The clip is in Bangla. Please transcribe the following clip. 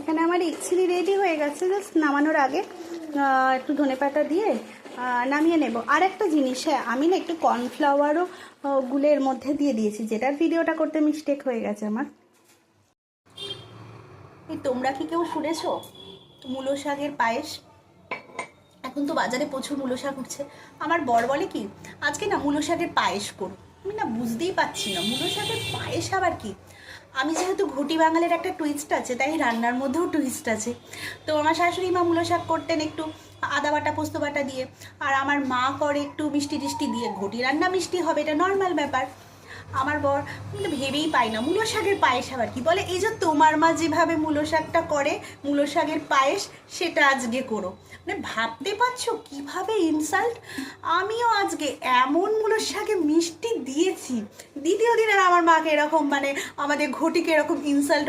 এখানে আমার ইকচিলি রেডি হয়ে গেছে, জাস্ট নামানোর আগে একটু ধনেপাতা দিয়ে নামিয়ে নেব। আর একটা জিনিস, হ্যাঁ আমি না একটু কর্নফ্লাওয়ারও গুলের মধ্যে দিয়ে দিয়েছি, যেটার ভিডিওটা করতে মিস্টেক হয়ে গেছে আমার। এই তোমরা কি কেউ শুনেছো মূলো শাকের পায়েস? এখন তো বাজারে প্রচুর মূলো শাক উঠছে। আমার বর বলে কি আজকে না মূলো শাকের পায়েস করো। আমি না বুঝতেই পারছি না মূলো শাকের পায়েস আবার কি। আমি যেহেতু ঘটি বাঙালির একটা টুইস্ট আছে, তাই রান্নার মধ্যেও টুইস্ট আছে। তো আমার শাশুড়ি মা মূলো শাক করতেন একটু আদা বাটা পোস্ত বাটা দিয়ে, আর আমার মা করে একটু মিষ্টি টিষ্টি দিয়ে। ঘটি রান্না মিষ্টি হবে, এটা নর্মাল ব্যাপার। আমার বর মানে ভেবেই পাই না মূলো শাকের পায়েস আবার কি বলে। এই যে তোমার মা যেভাবে মূলো শাকটা করে মূলো শাকের পায়েস, সেটা আজকে করো। মানে ভাবতে পারছো কিভাবে ইনসাল্ট। আমিও আজকে এমন মূলো শাকে মিষ্টি দিয়েছি, দ্বিতীয় দিন আর আমার মাকে এরকম মানে আমাদের ঘটিকে এরকম ইনসাল্ট